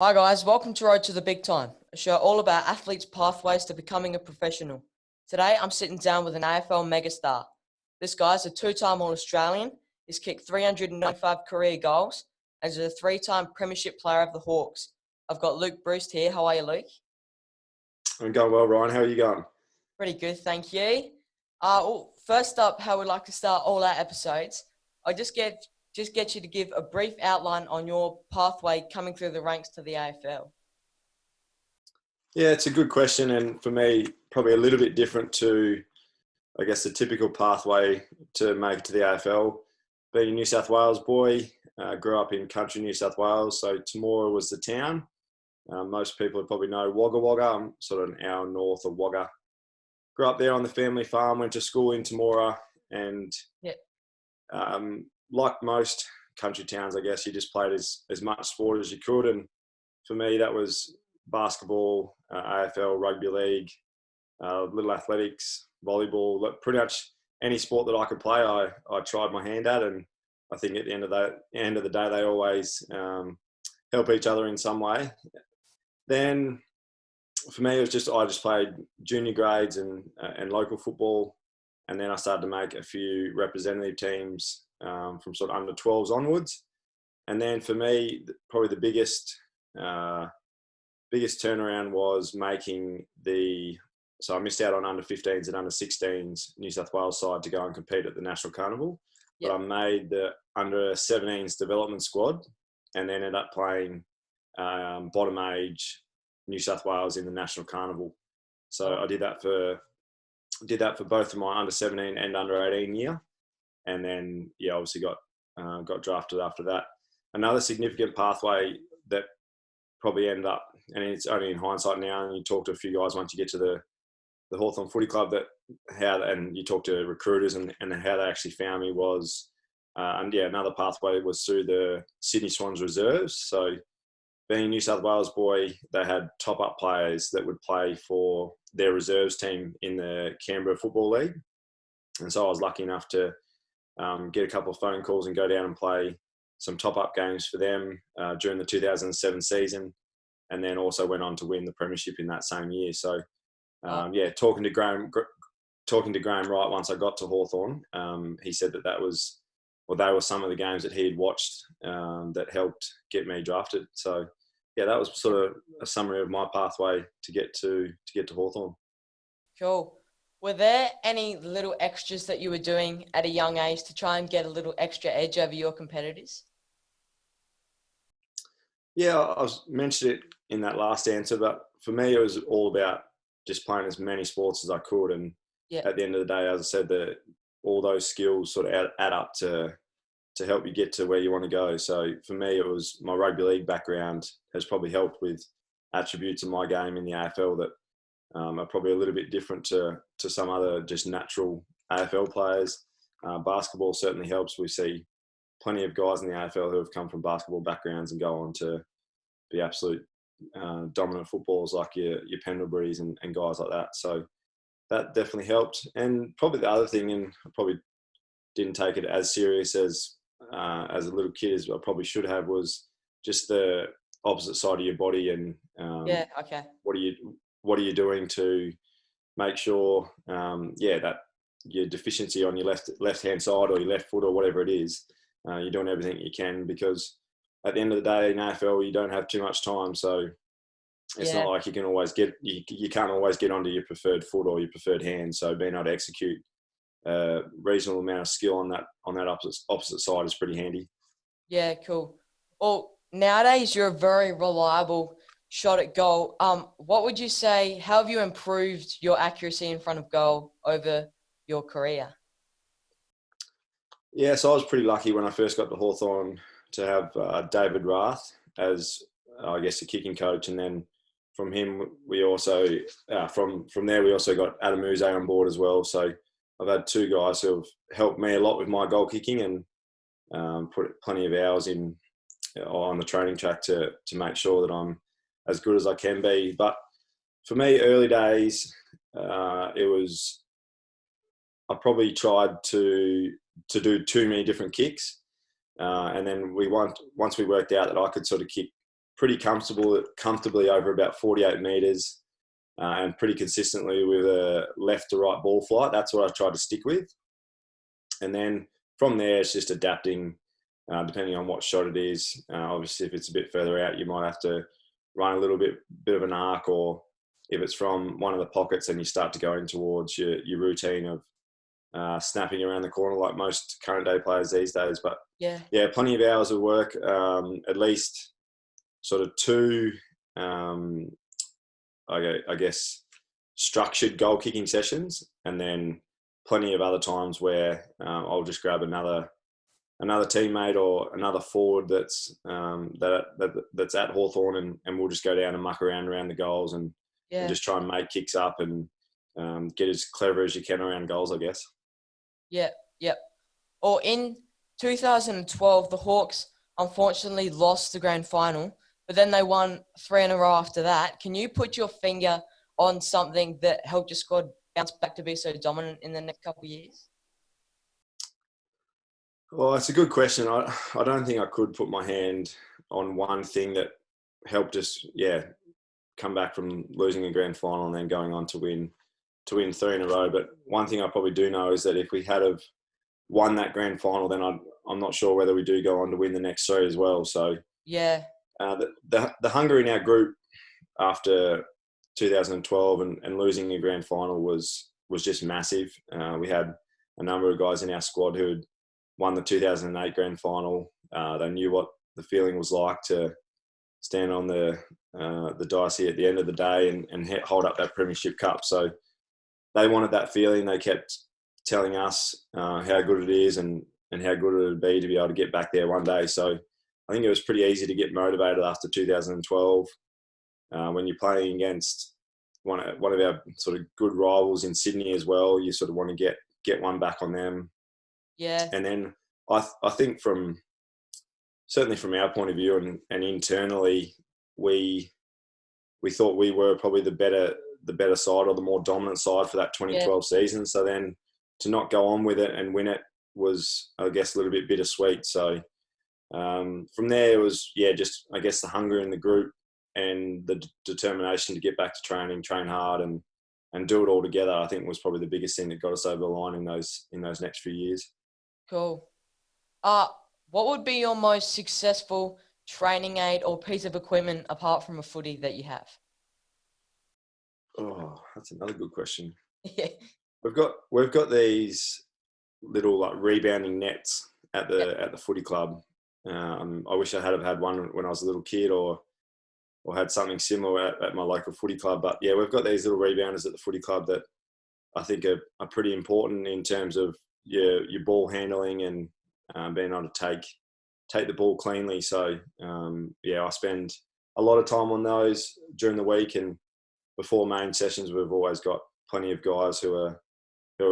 Hi guys, welcome to Road to the Big Time, a show all about athletes' pathways to becoming a professional. Today I'm sitting down with an AFL megastar. This guy's a two-time All-Australian, he's kicked 395 career goals, and is a three-time Premiership player of the Hawks. I've got Luke Bruce here. How are you, Luke? I'm going well, Ryan. How are you going? Pretty good, thank you. First up, how we like to start all our episodes. I just get you to give a brief outline on your pathway coming through the ranks to the AFL. Yeah, it's a good question. And for me, probably a little bit different to, I guess, the typical pathway to make it to the AFL. Being a New South Wales boy, grew up in country New South Wales. So Temora was the town. Most people would probably know Wagga Wagga. I'm sort of an hour north of Wagga. Grew up there on the family farm, went to school in Temora. And Yeah. like most country towns, I guess, you just played as much sport as you could. And for me, that was basketball, AFL, rugby league, little athletics, volleyball, pretty much any sport that I could play, I tried my hand at. And I think at the end of the day, they always help each other in some way. Then for me, it was I just played junior grades and local football. And then I started to make a few representative teams from sort of under 12s onwards. And then for me, probably the biggest turnaround was making so I missed out on under 15s and under 16s New South Wales side to go and compete at the National Carnival. Yep. But I made the under 17s development squad and then ended up playing bottom age New South Wales in the National Carnival. So I did that for both of my under 17 and under 18 year. And then, obviously got drafted after that. Another significant pathway that probably ended up, and it's only in hindsight now, and you talk to a few guys once you get to the Hawthorn Footy Club, and you talk to recruiters and how they actually found me was, another pathway was through the Sydney Swans reserves. So being a New South Wales boy, they had top-up players that would play for their reserves team in the Canberra Football League. And so I was lucky enough to get a couple of phone calls and go down and play some top-up games for them during the 2007 season, and then also went on to win the premiership in that same year. So, talking to Graham Wright once I got to Hawthorn, he said they were some of the games that he had watched that helped get me drafted. So, that was sort of a summary of my pathway to get to Hawthorn. Cool. Were there any little extras that you were doing at a young age to try and get a little extra edge over your competitors? Yeah, I mentioned it in that last answer, but for me, it was all about just playing as many sports as I could. And at the end of the day, as I said, all those skills sort of add up to help you get to where you want to go. So for me, it was my rugby league background has probably helped with attributes of my game in the AFL that are probably a little bit different to some other just natural AFL players. Basketball certainly helps. We see plenty of guys in the AFL who have come from basketball backgrounds and go on to be absolute dominant footballers like your Pendleburys and guys like that. So that definitely helped. And probably the other thing, and I probably didn't take it as serious as a little kid as I probably should have, was just the opposite side of your body and what are you doing to make sure that your deficiency on your left hand side or your left foot or whatever it is, you're doing everything you can, because at the end of the day in AFL you don't have too much time, so it's not like you can't always get onto your preferred foot or your preferred hand. So being able to execute a reasonable amount of skill on that opposite side is pretty handy. Yeah, cool. Well, nowadays you're a very reliable shot at goal. What would you say, how have you improved your accuracy in front of goal over your career? Yeah, so I was pretty lucky when I first got to Hawthorn to have David Rath as, I guess, a kicking coach. And then from him, we also, from there, we also got Adam Uze on board as well. So I've had two guys who have helped me a lot with my goal kicking and put plenty of hours in on the training track to make sure that I'm as good as I can be. But for me, early days, I probably tried to do too many different kicks. And then once we worked out that I could sort of kick pretty comfortably over about 48 metres and pretty consistently with a left to right ball flight. That's what I tried to stick with. And then from there, it's just adapting depending on what shot it is. Obviously, if it's a bit further out, you might have to run a little bit of an arc, or if it's from one of the pockets and you start to go in towards your routine of snapping around the corner like most current day players these days. But Yeah. plenty of hours of work, at least sort of two, I guess, structured goal kicking sessions, and then plenty of other times where I'll just grab another teammate or another forward that's at Hawthorn, and we'll just go down and muck around the goals and just try and make kicks up and get as clever as you can around goals, I guess. Yeah. Or in 2012, the Hawks unfortunately lost the grand final, but then they won 3 in a row after that. Can you put your finger on something that helped your squad bounce back to be so dominant in the next couple of years? Well, it's a good question. I don't think I could put my hand on one thing that helped us, come back from losing a grand final and then going on to win 3 in a row. But one thing I probably do know is that if we had have won that grand final, then I'm not sure whether we do go on to win the next 3 as well. So the hunger in our group after 2012 and losing a grand final was just massive. We had a number of guys in our squad who had won the 2008 grand final. They knew what the feeling was like to stand on the dicey at the end of the day and hold up that premiership cup. So they wanted that feeling. They kept telling us how good it is and how good it would be to be able to get back there one day. So I think it was pretty easy to get motivated after 2012 when you're playing against one of our sort of good rivals in Sydney as well. You sort of want to get one back on them. Yeah. And then I think certainly from our point of view and internally, we thought we were probably the better side or the more dominant side for that 2012 season. So then to not go on with it and win it was, I guess, a little bit bittersweet. So from there it was, just, I guess, the hunger in the group and the determination to get back to training, train hard and do it all together, I think was probably the biggest thing that got us over the line in those next few years. Cool. What would be your most successful training aid or piece of equipment apart from a footy that you have? Oh, that's another good question. Yeah. We've got these little like rebounding nets at the footy club. I wish I had one when I was a little kid or had something similar at my local footy club. But we've got these little rebounders at the footy club that I think are pretty important in terms of your ball handling and being able to take the ball cleanly. So I spend a lot of time on those during the week, and before main sessions, we've always got plenty of guys who are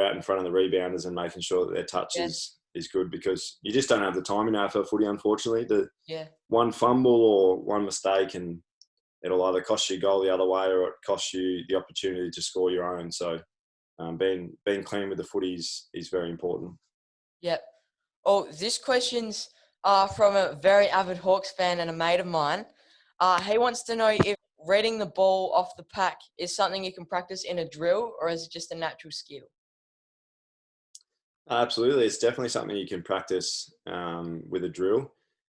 out in front of the rebounders and making sure that their touch is good, because you just don't have the time in AFL footy, unfortunately. One fumble or one mistake and it'll either cost you a goal the other way or it costs you the opportunity to score your own. So being clean with the footy is very important. Yep. Oh, this question's from a very avid Hawks fan and a mate of mine. He wants to know if reading the ball off the pack is something you can practice in a drill, or is it just a natural skill? Absolutely. It's definitely something you can practice with a drill.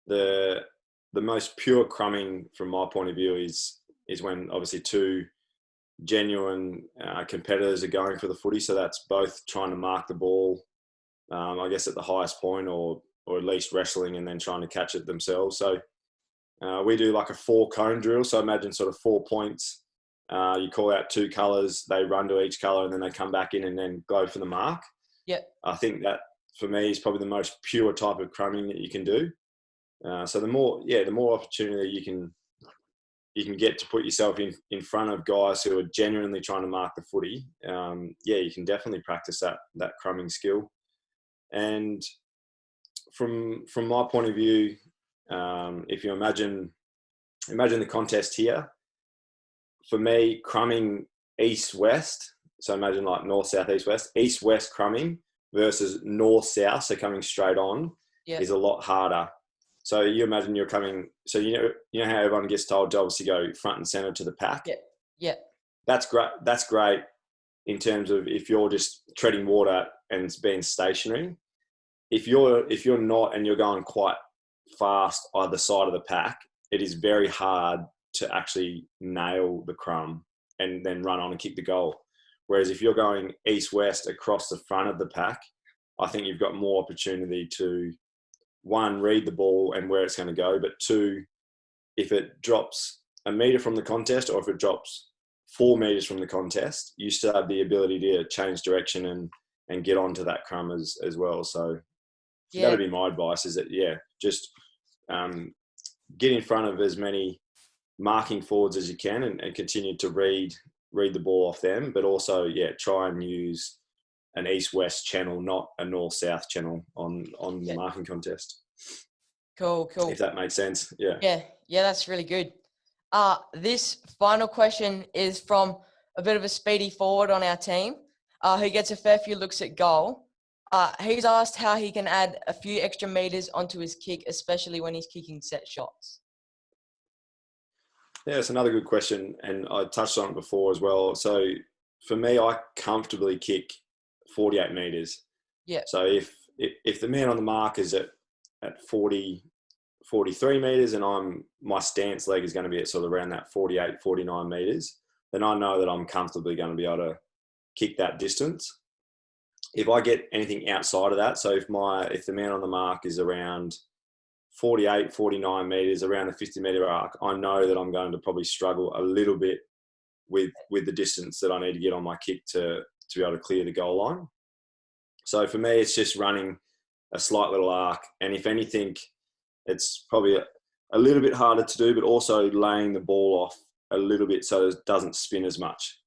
The most pure crumbing from my point of view is when obviously two genuine competitors are going for the footy. So that's both trying to mark the ball, I guess, at the highest point or at least wrestling and then trying to catch it themselves. So we do like a 4-cone drill. So imagine sort of 4 points. You call out 2 colours, they run to each colour and then they come back in and then go for the mark. Yeah. I think that for me is probably the most pure type of crumbing that you can do. So the more opportunity you can get to put yourself in front of guys who are genuinely trying to mark the footy, you can definitely practice that crumbing skill. And from my point of view, if you imagine the contest here, for me, crumbing east-west, so imagine like north, south, east, west, east-west crumbing versus north-south, so coming straight on, is a lot harder. So you imagine you're coming. So you know how everyone gets told jobs to go front and center to the pack. Yeah. Yeah. That's great. That's great in terms of if you're just treading water and being stationary. If you're not and you're going quite fast either side of the pack, it is very hard to actually nail the crumb and then run on and kick the goal. Whereas if you're going east-west across the front of the pack, I think you've got more opportunity to, one, read the ball and where it's going to go, but two, if it drops a metre from the contest or if it drops 4 metres from the contest, you still have the ability to change direction and get onto that crumb as well. So that would be my advice, is that, just get in front of as many marking forwards as you can and continue to read the ball off them, but also, try and use an east-west channel, not a north-south channel on the marking contest. Cool. If that makes sense. Yeah. Yeah, that's really good. This final question is from a bit of a speedy forward on our team, who gets a fair few looks at goal. He's asked how he can add a few extra meters onto his kick, especially when he's kicking set shots. Yeah, it's another good question, and I touched on it before as well. So for me, I comfortably kick 48 meters. Yeah. So if the man on the mark is at 43 meters and my stance leg is going to be at sort of around that 48, 49 meters, then I know that I'm comfortably going to be able to kick that distance. If I get anything outside of that, so if the man on the mark is around 48, 49 meters, around the 50 meter arc, I know that I'm going to probably struggle a little bit with the distance that I need to get on my kick to be able to clear the goal line. So for me, it's just running a slight little arc. And if anything, it's probably a little bit harder to do, but also laying the ball off a little bit so it doesn't spin as much.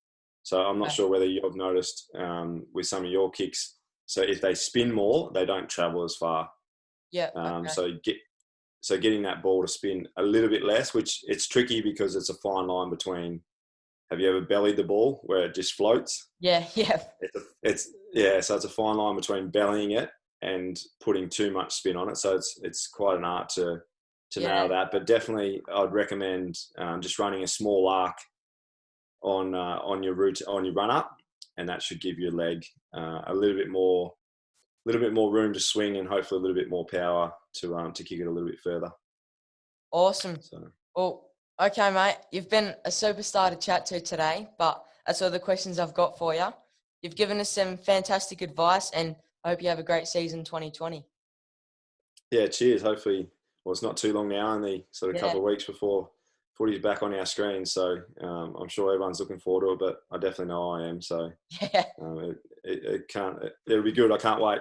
So I'm not sure whether you've noticed with some of your kicks. So if they spin more, they don't travel as far. Yeah. Okay. So getting that ball to spin a little bit less, which it's tricky because it's a fine line between. Have you ever bellied the ball where it just floats? Yeah. So it's a fine line between bellying it and putting too much spin on it. So it's quite an art to nail that. But definitely, I'd recommend just running a small arc on your run up, and that should give your leg a little bit more room to swing and hopefully a little bit more power to kick it a little bit further. Awesome. Well, okay, mate. You've been a superstar to chat to today, but that's all the questions I've got for you. You've given us some fantastic advice, and I hope you have a great season 2020. Yeah, cheers. Hopefully, it's not too long now, only sort of a couple of weeks before footy's back on our screen. So I'm sure everyone's looking forward to it, but I definitely know I am. So it'll be good. I can't wait.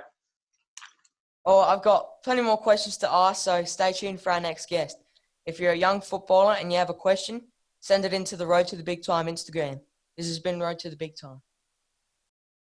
Oh, I've got plenty more questions to ask, so stay tuned for our next guest. If you're a young footballer and you have a question, send it into the Road to the Big Time Instagram. This has been Road to the Big Time.